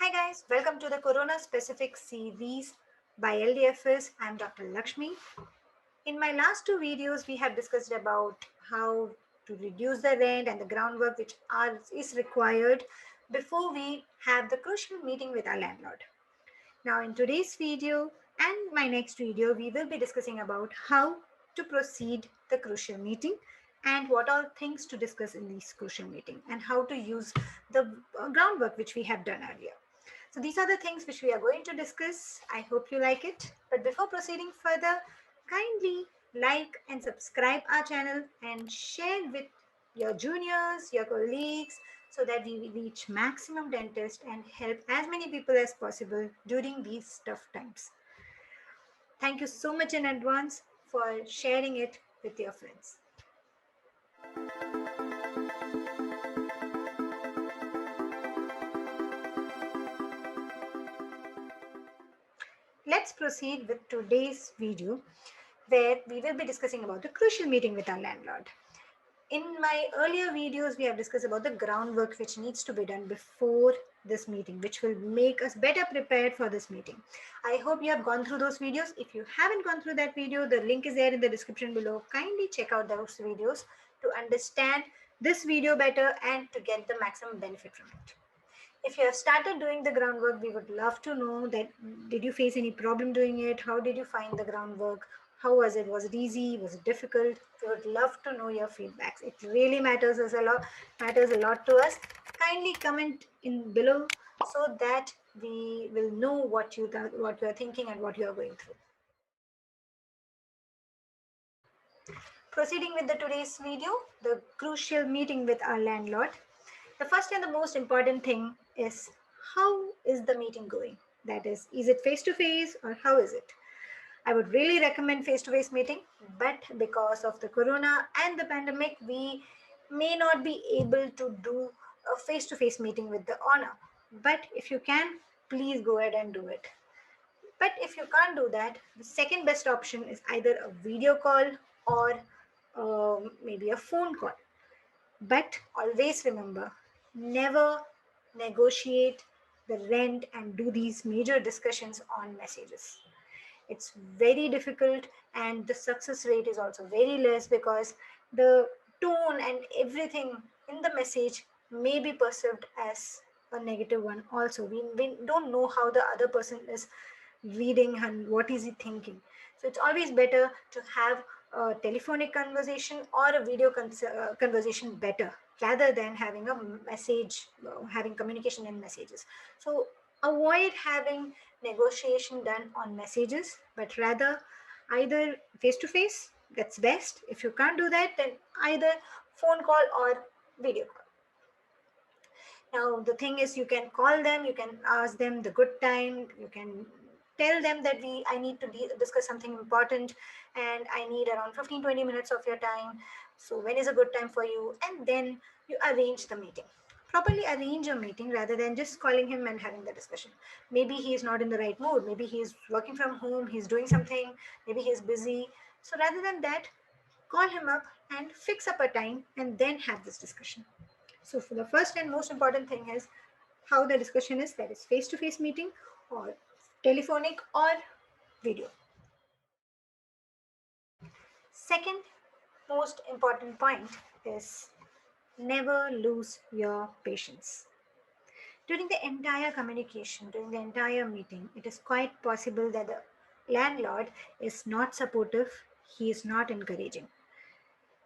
Hi guys, welcome to the Corona specific series by LDFS. I'm Dr. Lakshmy. In my last two videos, we have discussed about how to reduce the rent and the groundwork is required before we have the crucial meeting with our landlord. Now in today's video and my next video, we will be discussing about how to proceed the crucial meeting and what all things to discuss in this crucial meeting and how to use the groundwork which we have done earlier. So these are the things which we are going to discuss. I hope you like it. But before proceeding further, kindly like and subscribe our channel and share with your juniors, your colleagues, so that we reach maximum dentists and help as many people as possible during these tough times. Thank you so much in advance for sharing it with your friends. Let's proceed with today's video where we will be discussing about the crucial meeting with our landlord. In my earlier videos, we have discussed about the groundwork which needs to be done before this meeting, which will make us better prepared for this meeting. I hope you have gone through those videos. If you haven't gone through that video, the link is there in the description below. Kindly check out those videos to understand this video better and to get the maximum benefit from it. If you have started doing the groundwork, we would love to know that did you face any problem doing it? How did you find the groundwork? How was it? Was it easy? Was it difficult? We would love to know your feedbacks. It really matters a lot to us. Kindly comment in below so that we will know what you are thinking and what you are going through. Proceeding with the today's video, the crucial meeting with our landlord. The first and the most important thing is how is the meeting going? That is it face to face or how is it? I would really recommend face to face meeting, but because of the corona and the pandemic, we may not be able to do a face to face meeting with the owner. But if you can, please go ahead and do it. But if you can't do that, the second best option is either a video call or maybe a phone call. But always remember, never negotiate the rent and do these major discussions on messages. It's very difficult and the success rate is also very less because the tone and everything in the message may be perceived as a negative one also. We don't know how the other person is reading and what is he thinking. So it's always better to have a telephonic conversation or a video conversation better rather than having a message, having communication in messages. So avoid having negotiation done on messages, but rather either face to face, that's best. If you can't do that, then either phone call or video call. Now, the thing is, you can call them, you can ask them the good time, you can tell them that I need to discuss something important and I need around 15-20 minutes of your time. So, when is a good time for you? And then you arrange the meeting. Properly arrange a meeting rather than just calling him and having the discussion. Maybe he is not in the right mood, maybe he is working from home, he's doing something, maybe he is busy. So, rather than that, call him up and fix up a time and then have this discussion. So for the first and most important thing is how the discussion is, that is face to face meeting or telephonic or video. Second most important point is never lose your patience. During the entire communication, during the entire meeting, it is quite possible that the landlord is not supportive, he is not encouraging.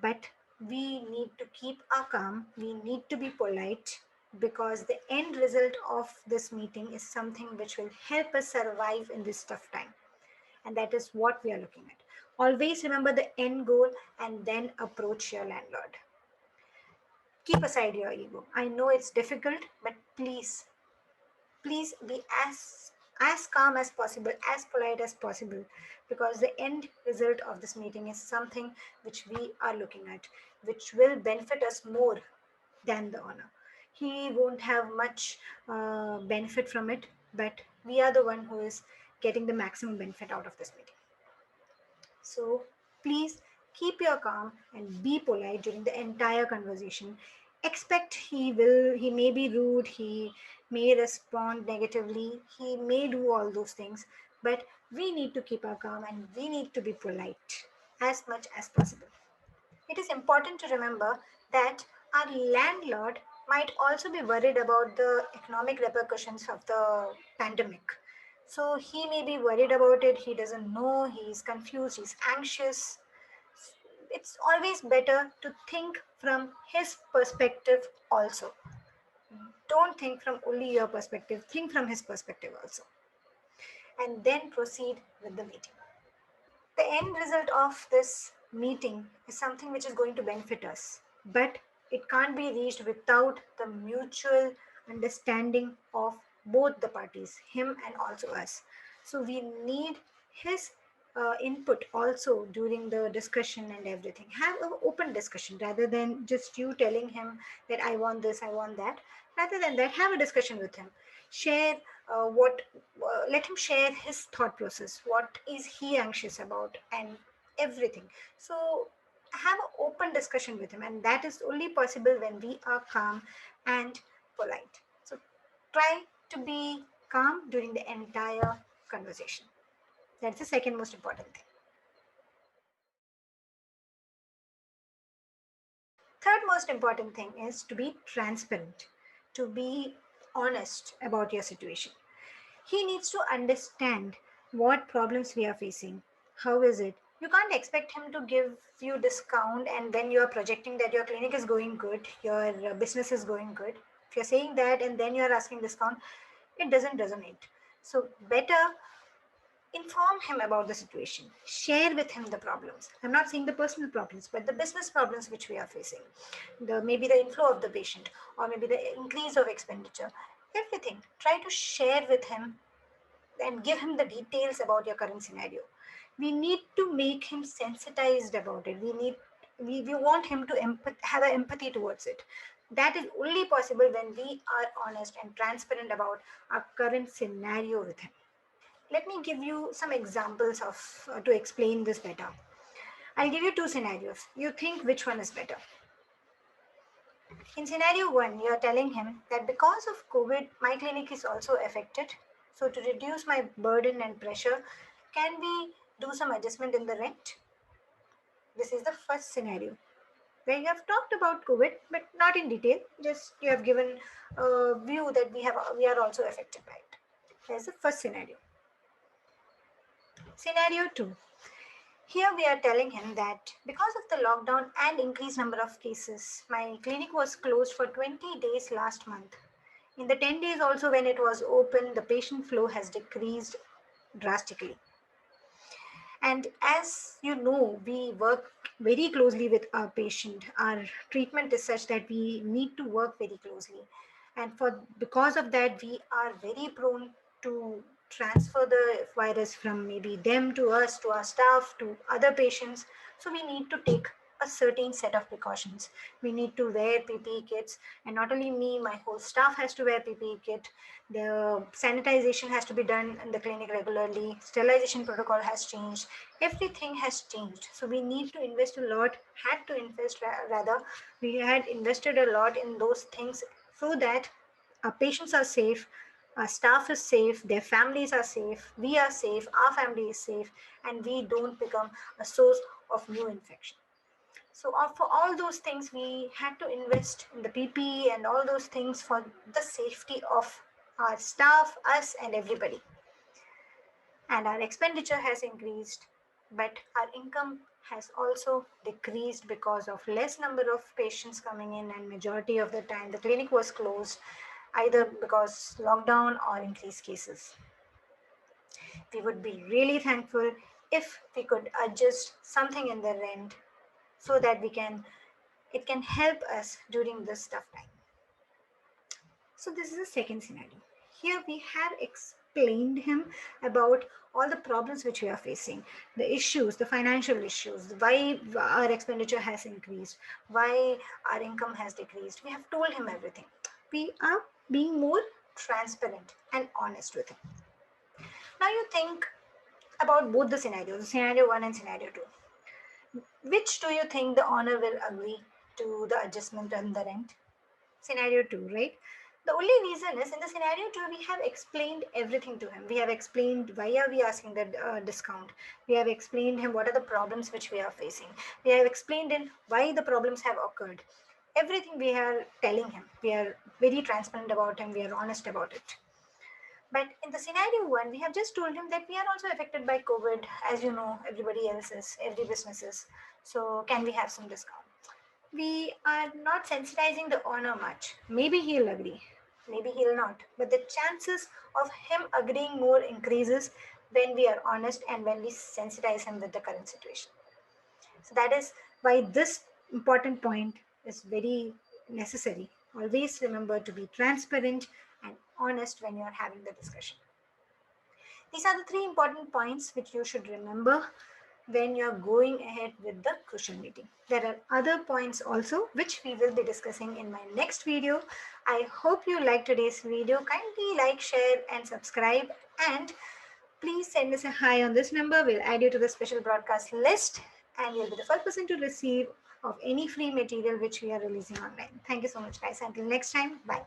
But we need to keep our calm, we need to be polite because the end result of this meeting is something which will help us survive in this tough time. And that is what we are looking at. Always remember the end goal and then approach your landlord. Keep aside your ego. I know it's difficult, but please be as calm as possible, as polite as possible, because the end result of this meeting is something which we are looking at, which will benefit us more than the owner. He won't have much benefit from it, but we are the one who is getting the maximum benefit out of this meeting. So please keep your calm and be polite during the entire conversation. expect he may be rude, he may respond negatively, he may do all those things, but we need to keep our calm and we need to be polite as much as possible. It is important to remember that our landlord might also be worried about the economic repercussions of the pandemic. So he may be worried about it, he doesn't know, he's confused, he's anxious. It's always better to think from his perspective also. Don't think from only your perspective, think from his perspective also, and then proceed with the meeting. The end result of this meeting is something which is going to benefit us, but it can't be reached without the mutual understanding of both the parties, him and also us. So we need his input also during the discussion and everything. Have an open discussion rather than just you telling him that I want this, I want that. Rather than that, have a discussion with him. Share what let him share his thought process, what is he anxious about and everything. So have an open discussion with him, and that is only possible when we are calm and polite. So try to be calm during the entire conversation. That's the second most important thing. Third most important thing is to be transparent, to be honest about your situation. He needs to understand what problems we are facing. How is it? You can't expect him to give you discount and when you are projecting that your clinic is going good, your business is going good. If you're saying that and then you're asking discount, it doesn't resonate. So better inform him about the situation. Share with him the problems. I'm not saying the personal problems, but the business problems which we are facing. The maybe the inflow of the patient or maybe the increase of expenditure. Everything. Try to share with him and give him the details about your current scenario. We need to make him sensitized about it. We want him to have an empathy towards it. That is only possible when we are honest and transparent about our current scenario with him. Let me give you some examples of to explain this better. I'll give you two scenarios. You think which one is better. In scenario one, you are telling him that because of COVID, my clinic is also affected. So, to reduce my burden and pressure, can we do some adjustment in the rent? This is the first scenario where you have talked about COVID, but not in detail. Just you have given a view that we are also affected by it. There's the first scenario. Scenario two. Here we are telling him that because of the lockdown and increased number of cases, my clinic was closed for 20 days last month. In the 10 days also when it was open, the patient flow has decreased drastically. And as you know, we work very closely with our patient. Our treatment is such that we need to work very closely. And for because of that, we are very prone to transfer the virus from maybe them to us, to our staff, to other patients. So we need to take a certain set of precautions. We need to wear PPE kits, and not only me, my whole staff has to wear PPE kit. The sanitization has to be done in the clinic regularly. Sterilization protocol has changed. Everything has changed. So we need to invest a lot, had to invest rather, we had invested a lot in those things so that our patients are safe, our staff is safe, their families are safe, we are safe, our family is safe, and we don't become a source of new infection. So for all those things, we had to invest in the PPE and all those things for the safety of our staff, us, and everybody. And our expenditure has increased, but our income has also decreased because of less number of patients coming in, and majority of the time the clinic was closed either because lockdown or increased cases. We would be really thankful if we could adjust something in the rent so that we can it can help us during this tough time. So this is the second scenario. Here we have explained him about all the problems which we are facing, the issues, the financial issues, why our expenditure has increased, why our income has decreased. We have told him everything. We are being more transparent and honest with him. Now you think about both the scenarios, scenario 1 and scenario 2. Which do you think the owner will agree to the adjustment and the rent? Scenario 2, right? The only reason is in the scenario 2, we have explained everything to him. We have explained why are we asking the discount. We have explained him what are the problems which we are facing. We have explained him why the problems have occurred. Everything we are telling him. We are very transparent about him. We are honest about it. But in the scenario 1, we have just told him that we are also affected by COVID, as you know, everybody else is, every business is. So can we have some discount? We are not sensitizing the owner much. Maybe he'll agree, maybe he'll not. But the chances of him agreeing more increases when we are honest and when we sensitize him with the current situation. So that is why this important point is very necessary. Always remember to be transparent and honest when you are having the discussion. These are the three important points which you should remember when you're going ahead with the crucial meeting. There are other points also which we will be discussing in my next video. I hope you liked today's video. Kindly like, share and subscribe, and please send us a hi on this number. We'll add you to the special broadcast list and you'll be the first person to receive of any free material which we are releasing online. Thank you so much guys. Until next time, bye.